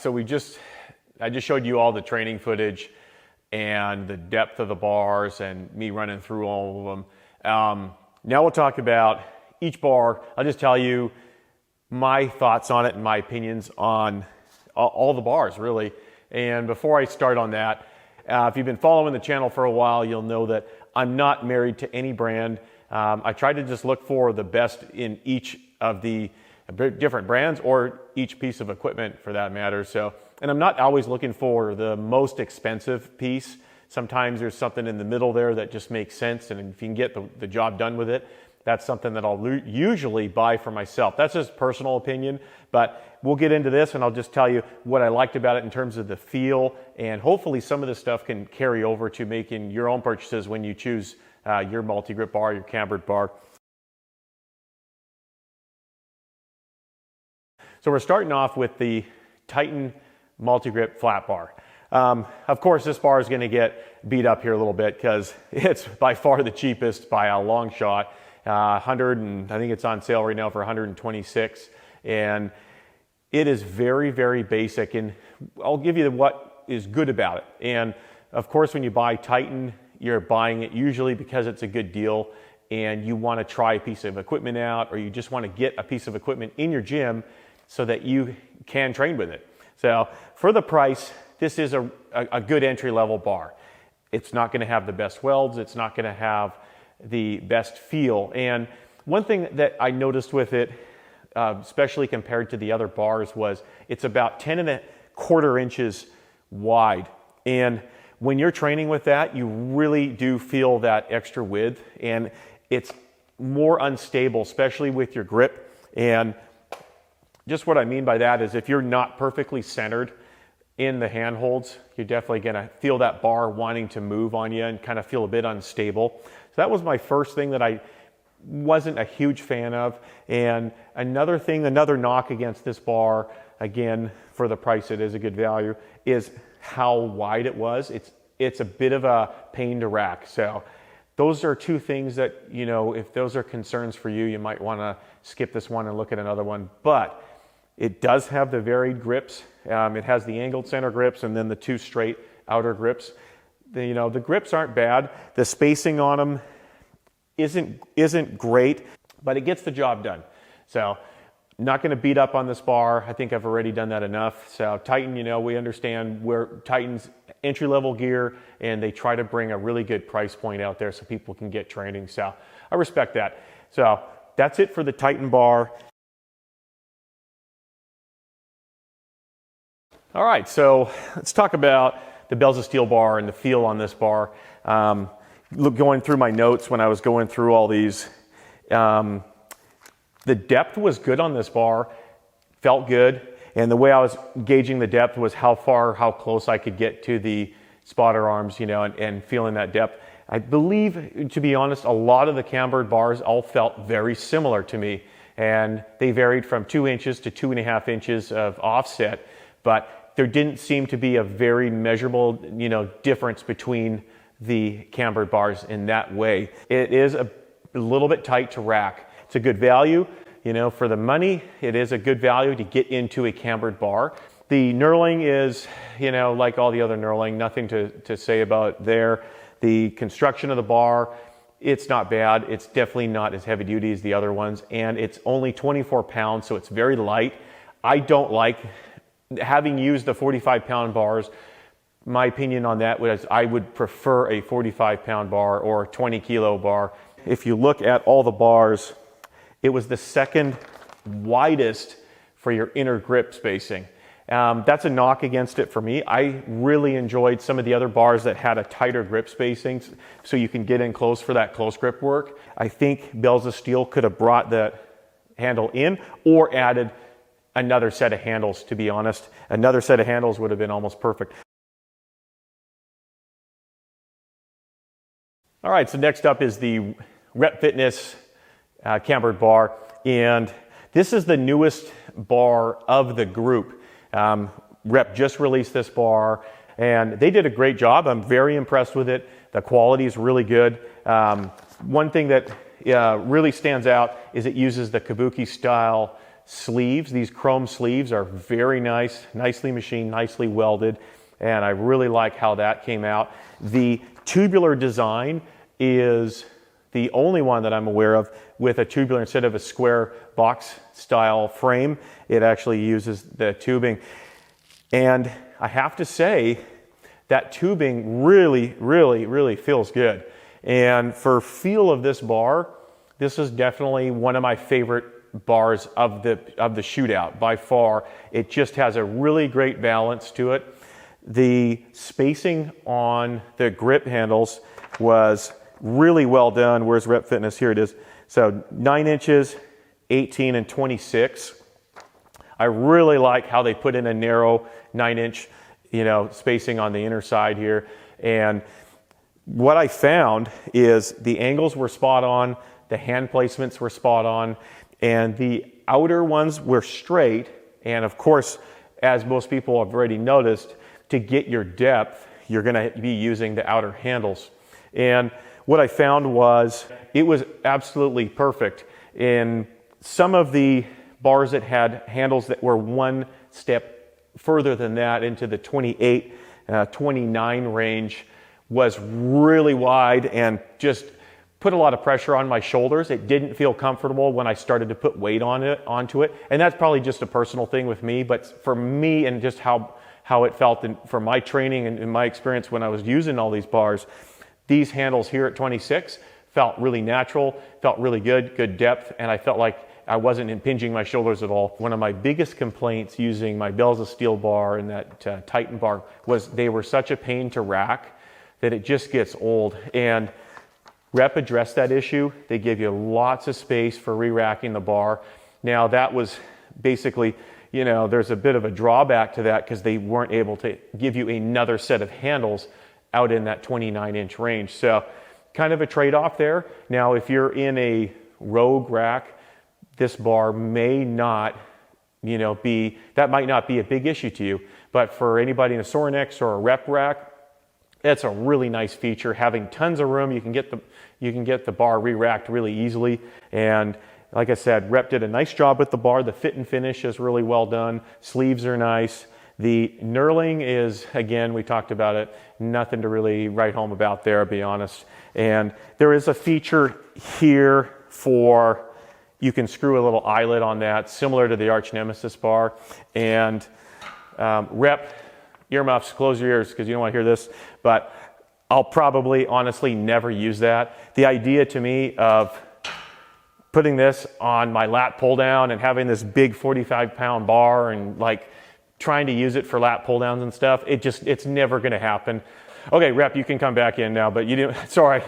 So I just showed you all the training footage and the depth of the bars and me running through all of them. Now we'll talk about each bar. I'll just tell you my thoughts on it and my opinions on all the bars, really. And before I start on that, if you've been following the channel for a while, you'll know that I'm not married to any brand. I try to just look for the best in each of the different brands or each piece of equipment for that matter. And I'm not always looking for the most expensive piece. Sometimes there's something in the middle there that just makes sense, and if you can get the job done with it, that's something that I'll usually buy for myself. That's just personal opinion, but we'll get into this and I'll just tell you what I liked about it in terms of the feel, and hopefully some of this stuff can carry over to making your own purchases when you choose your multi-grip bar, your cambered bar. So we're starting off with the Titan multi-grip flat bar. Of course, this bar is going to get beat up here a little bit because it's by far the cheapest by a long shot. I think it's on sale right now for $126, and it is very, very basic, and I'll give you what is good about it. And of course, when you buy Titan, you're buying it usually because it's a good deal and you want to try a piece of equipment out, or you just want to get a piece of equipment in your gym so that you can train with it. So for the price, this is a good entry-level bar. It's not going to have the best welds. It's not going to have the best feel. And one thing that I noticed with it, especially compared to the other bars, was it's about 10.25 inches wide. And when you're training with that, you really do feel that extra width, and it's more unstable, especially with your grip. And just what I mean by that is if you're not perfectly centered in the handholds, you're definitely going to feel that bar wanting to move on you and kind of feel a bit unstable. So that was my first thing that I wasn't a huge fan of. And another knock against this bar, again, for the price it is a good value, is how wide it was. It's a bit of a pain to rack. So those are two things that, you know, if those are concerns for you, you might want to skip this one and look at another one. But it does have the varied grips. It has the angled center grips and then the two straight outer grips. The grips aren't bad. The spacing on them isn't great, but it gets the job done. So not going to beat up on this bar. I think I've already done that enough. So Titan, we understand where Titan's entry-level gear, and they try to bring a really good price point out there so people can get training. So I respect that. So that's it for the Titan bar. All right, so let's talk about the Bells of Steel bar and the feel on this bar. Going through my notes when I was going through all these, the depth was good on this bar, felt good, and the way I was gauging the depth was how close I could get to the spotter arms, and feeling that depth. I believe, to be honest, a lot of the cambered bars all felt very similar to me, and they varied from 2 inches to 2.5 inches of offset, but there didn't seem to be a very measurable, difference between the cambered bars in that way. It is a little bit tight to rack. It's a good value, for the money. It is a good value to get into a cambered bar. The knurling is, like all the other knurling, nothing to say about there. The construction of the bar, it's not bad. It's definitely not as heavy duty as the other ones, and it's only 24 pounds, so it's very light. I don't like, having used the 45-pound bars, my opinion on that was I would prefer a 45-pound bar or a 20-kilo bar. If you look at all the bars, it was the second widest for your inner grip spacing. That's a knock against it for me. I really enjoyed some of the other bars that had a tighter grip spacing so you can get in close for that close grip work. I think Bells of Steel could have brought the handle in or added another set of handles, to be honest. Another set of handles would have been almost perfect. All right, so next up is the Rep Fitness cambered bar, and this is the newest bar of the group. Rep just released this bar, and they did a great job. I'm very impressed with it. The quality is really good. One thing that really stands out is it uses the Kabuki style sleeves. These chrome sleeves are very nice, nicely machined, nicely welded, and I really like how that came out. The tubular design is the only one that I'm aware of with a tubular instead of a square box style frame. It actually uses the tubing. And I have to say that tubing really feels good. And for feel of this bar, this is definitely one of my favorite bars of the Shootout by far. It just has a really great balance to it. The spacing on the grip handles was really well done. Where's Rep Fitness? Here it is. So 9 inches, 18 and 26. I really like how they put in a narrow 9-inch, spacing on the inner side here. And what I found is the angles were spot on, the hand placements were spot on, and the outer ones were straight. And of course, as most people have already noticed, to get your depth, you're going to be using the outer handles. And what I found was it was absolutely perfect. In some of the bars that had handles that were one step further than that into the 28, 29 range was really wide and just put a lot of pressure on my shoulders. It didn't feel comfortable when I started to put weight onto it. And that's probably just a personal thing with me, but for me and just how it felt for my training and in my experience when I was using all these bars, these handles here at 26 felt really natural, felt really good depth, and I felt like I wasn't impinging my shoulders at all. One of my biggest complaints using my Bells of Steel bar and that Titan bar was they were such a pain to rack that it just gets old. And Rep addressed that issue. They give you lots of space for re-racking the bar. Now that was basically, there's a bit of a drawback to that because they weren't able to give you another set of handles out in that 29-inch range. So kind of a trade-off there. Now, if you're in a rogue rack, this bar may not, that might not be a big issue to you. But for anybody in a Sorinex or a Rep rack, it's a really nice feature. Having tons of room, you can get the bar re-racked really easily. And like I said, Rep did a nice job with the bar. The fit and finish is really well done. Sleeves are nice. The knurling is, again, we talked about it, nothing to really write home about there, to be honest. And there is a feature here for, you can screw a little eyelet on that, similar to the Arch Nemesis bar. And Rep, earmuffs, close your ears because you don't want to hear this, but I'll probably honestly never use that. The idea to me of putting this on my lat pull down and having this big 45-pound bar and like trying to use it for lat pull downs and stuff, it's never going to happen. Okay, Rep, you can come back in now, but you didn't, sorry.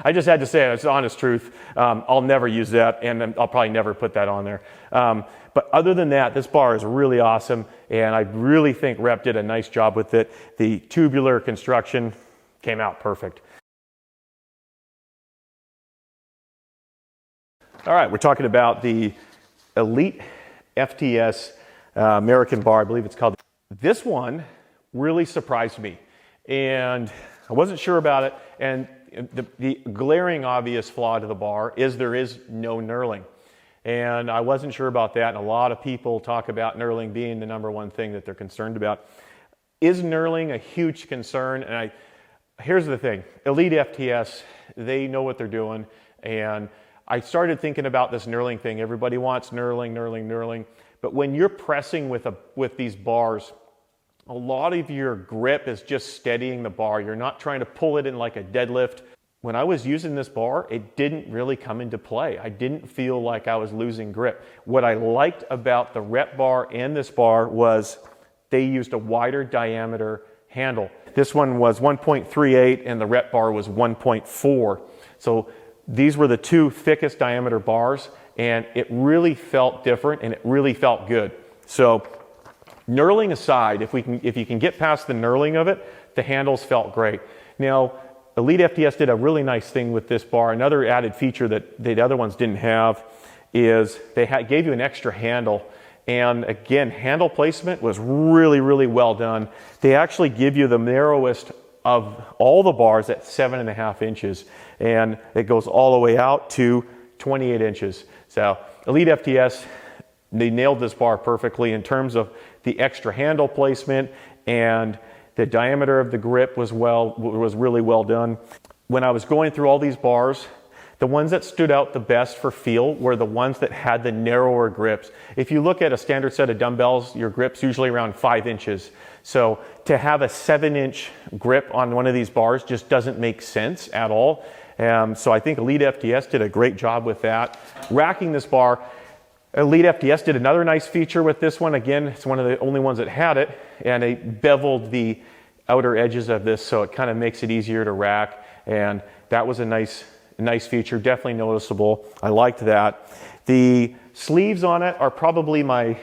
I just had to say it, it's the honest truth. I'll never use that, and I'll probably never put that on there. But other than that, this bar is really awesome, and I really think Rep did a nice job with it. The tubular construction came out perfect. All right, we're talking about the Elite FTS American bar, I believe it's called. This one really surprised me, and I wasn't sure about it. And the glaring obvious flaw to the bar is there is no knurling. And I wasn't sure about that, and a lot of people talk about knurling being the #1 thing that they're concerned about. Is knurling a huge concern? And here's the thing, Elite FTS, they know what they're doing, and I started thinking about this knurling thing. Everybody wants knurling, but when you're pressing with these bars, a lot of your grip is just steadying the bar. You're not trying to pull it in like a deadlift. When I was using this bar, it didn't really come into play. I didn't feel like I was losing grip. What I liked about the Rep bar and this bar was they used a wider diameter handle. This one was 1.38 and the Rep bar was 1.4. So these were the two thickest diameter bars, and it really felt different and it really felt good. So knurling aside, if you can get past the knurling of it, the handles felt great. Now, Elite FTS did a really nice thing with this bar. Another added feature that the other ones didn't have is they gave you an extra handle. And again, handle placement was really well done. They actually give you the narrowest of all the bars at 7.5 inches. And it goes all the way out to 28 inches. So Elite FTS, they nailed this bar perfectly in terms of the extra handle placement, and the diameter of the grip was really well done. When I was going through all these bars, the ones that stood out the best for feel were the ones that had the narrower grips. If you look at a standard set of dumbbells, your grip's usually around 5 inches. So to have a 7-inch grip on one of these bars just doesn't make sense at all. So I think Elite FTS did a great job with that. Racking this bar, Elite FTS did another nice feature with this one. Again, it's one of the only ones that had it, and they beveled the outer edges of this so it kind of makes it easier to rack, and that was a nice feature, definitely noticeable. I liked that. The sleeves on it are probably my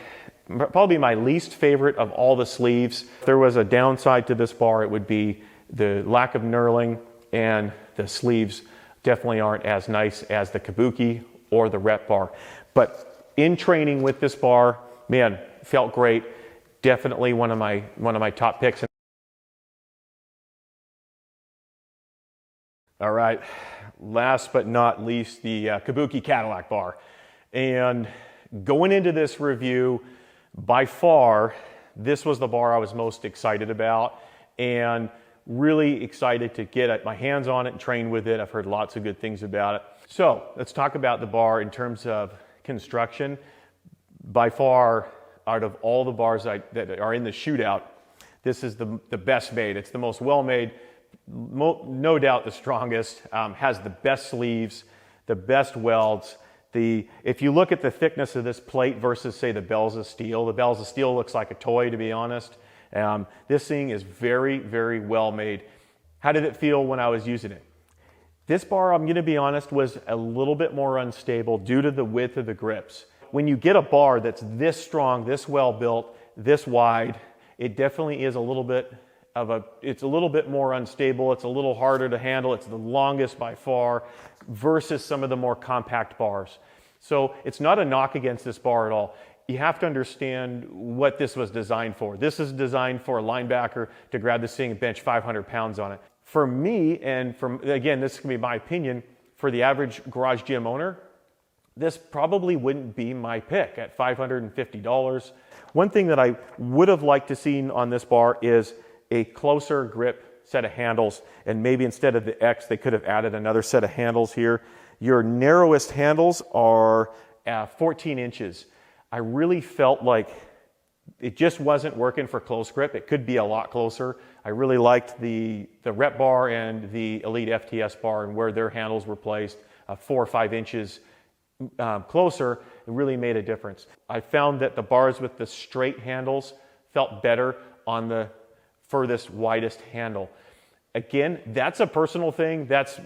least favorite of all the sleeves. If there was a downside to this bar, it would be the lack of knurling, and the sleeves definitely aren't as nice as the Kabuki or the rep bar. But in training with this bar, man, felt great. Definitely one of my top picks. All right, last but not least, the Kabuki Kadillac bar. And going into this review, by far, this was the bar I was most excited about, and really excited to get my hands on it and train with it. I've heard lots of good things about it. So let's talk about the bar in terms of construction. By far, out of all the bars that are in the shootout, this is the best made. It's the most well made, no doubt the strongest, has the best sleeves, the best welds. If you look at the thickness of this plate versus, say, the Bells of Steel, the Bells of Steel looks like a toy, to be honest. This thing is very, very well made. How did it feel when I was using it? This bar, I'm going to be honest, was a little bit more unstable due to the width of the grips. When you get a bar that's this strong, this well built, this wide, it definitely is a little bit more unstable. It's a little harder to handle. It's the longest by far versus some of the more compact bars. So it's not a knock against this bar at all. You have to understand what this was designed for. This is designed for a linebacker to grab this thing and bench 500 pounds on it. For me, and again, this can be my opinion, for the average garage gym owner, this probably wouldn't be my pick at $550. One thing that I would have liked to see on this bar is a closer grip set of handles, and maybe instead of the X, they could have added another set of handles here. Your narrowest handles are 14 inches. I really felt like it just wasn't working for close grip. It could be a lot closer. I really liked the rep bar and the Elite FTS bar and where their handles were placed 4 or 5 inches closer. It really made a difference. I found that the bars with the straight handles felt better on the furthest, widest handle. Again, that's a personal thing. That's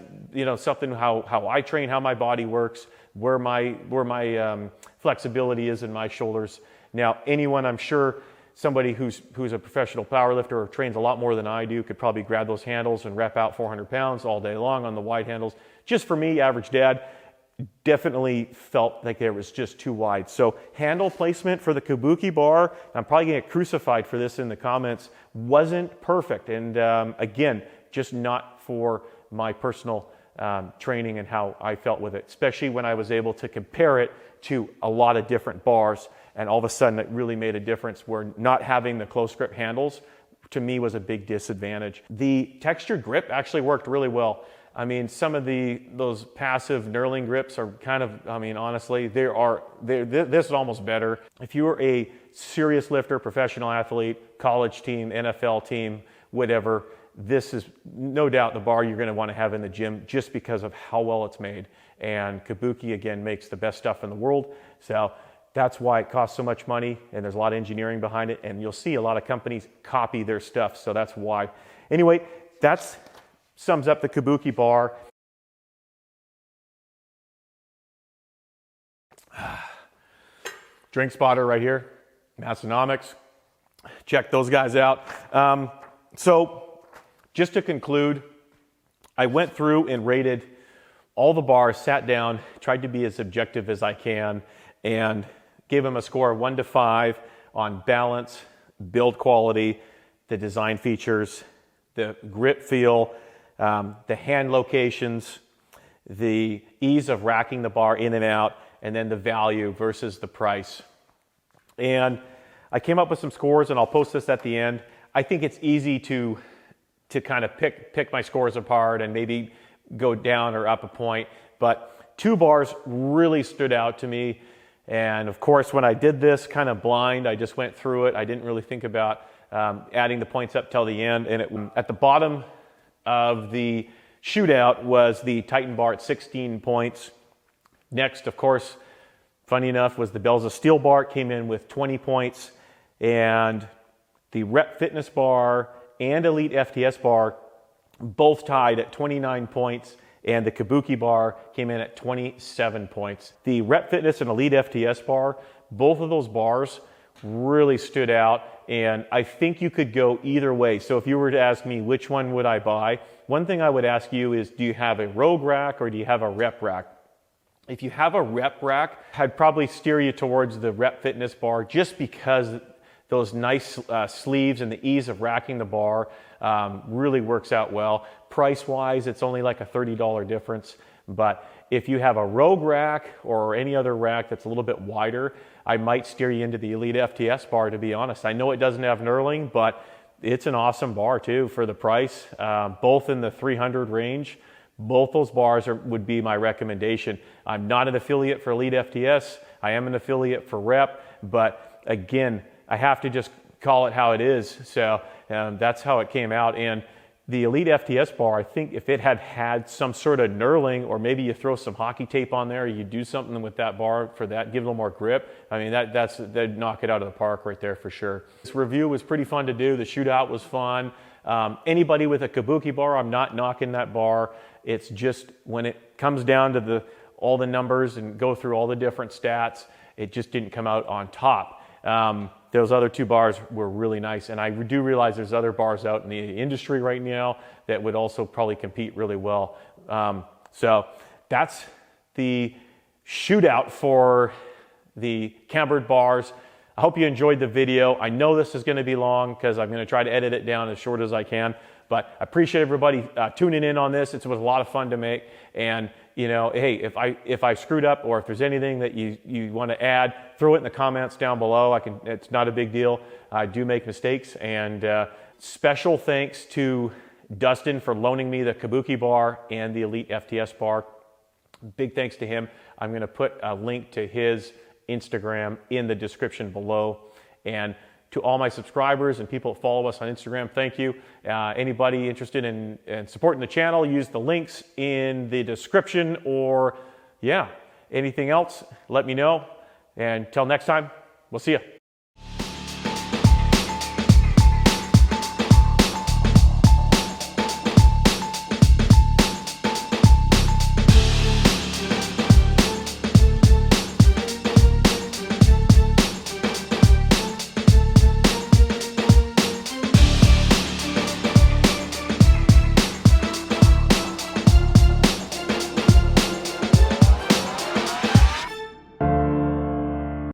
something how I train, how my body works, where my flexibility is in my shoulders. Now, anyone, I'm sure, somebody who's a professional powerlifter or trains a lot more than I do could probably grab those handles and rep out 400 pounds all day long on the wide handles. Just for me, average dad, definitely felt like it was just too wide. So handle placement for the Kabuki bar, I'm probably going to get crucified for this in the comments, wasn't perfect. And again, just not for my personal training and how I felt with it, especially when I was able to compare it to a lot of different bars, and all of a sudden it really made a difference where not having the close grip handles to me was a big disadvantage. The textured grip actually worked really well. I mean, some of those passive knurling grips are kind of, honestly, this is almost better. If you are a serious lifter, professional athlete, college team, NFL team, whatever, this is no doubt the bar you're going to want to have in the gym just because of how well it's made. And Kabuki, again, makes the best stuff in the world. So that's why it costs so much money, and there's a lot of engineering behind it. And you'll see a lot of companies copy their stuff, so that's why. Anyway, that sums up the Kabuki bar. Drink spotter right here, Massonomics. Check those guys out. So just to conclude, I went through and rated all the bars, sat down, tried to be as objective as I can, and gave them a score of 1 to 5 on balance, build quality, the design features, the grip feel, the hand locations, the ease of racking the bar in and out, and then the value versus the price. And I came up with some scores, and I'll post this at the end. I think it's easy to kind of pick my scores apart and maybe go down or up a point, but 2 bars really stood out to me. And of course, when I did this kind of blind, I just went through it. I didn't really think about adding the points up till the end. And at the bottom of the shootout was the Titan bar at 16 points. Next, of course, funny enough, was the Belza Steel bar. Came in with 20 points. And the Rep Fitness bar and Elite FTS bar both tied at 29 points. And the Kabuki bar came in at 27 points. The Rep Fitness and Elite FTS bar, both of those bars really stood out, and I think you could go either way. So if you were to ask me which one would I buy, one thing I would ask you is, do you have a Rogue rack or do you have a Rep rack? If you have a Rep rack, I'd probably steer you towards the Rep Fitness bar, just because those nice sleeves and the ease of racking the bar really works out well. Price-wise, it's only like a $30 difference. But if you have a Rogue rack or any other rack that's a little bit wider, I might steer you into the Elite FTS bar, to be honest. I know it doesn't have knurling, but it's an awesome bar too for the price. Both in the 300 range. Both those bars would be my recommendation. I'm not an affiliate for Elite FTS. I am an affiliate for Rep, but again, I have to just call it how it is. So that's how it came out. And the Elite FTS bar, I think if it had some sort of knurling, or maybe you throw some hockey tape on there, you do something with that bar for that, give it a little more grip. I mean, that'd knock it out of the park right there for sure. This review was pretty fun to do. The shootout was fun. Anybody with a Kabuki bar, I'm not knocking that bar. It's just when it comes down to all the numbers and go through all the different stats, it just didn't come out on top. Those other 2 bars were really nice, and I do realize there's other bars out in the industry right now that would also probably compete really well. So that's the shootout for the cambered bars. I hope you enjoyed the video. I know this is going to be long because I'm going to try to edit it down as short as I can, but I appreciate everybody tuning in on this. It was a lot of fun to make, and you know, hey, if I screwed up, or if there's anything that you want to add, throw it in the comments down below. It's not a big deal. I do make mistakes, and special thanks to Dustin for loaning me the Kabuki bar and the Elite FTS bar. Big thanks to him. I'm going to put a link to his Instagram in the description below. And to all my subscribers and people that follow us on Instagram, thank you. Anybody interested in supporting the channel, use the links in the description, or yeah, anything else, let me know. And until next time, we'll see you.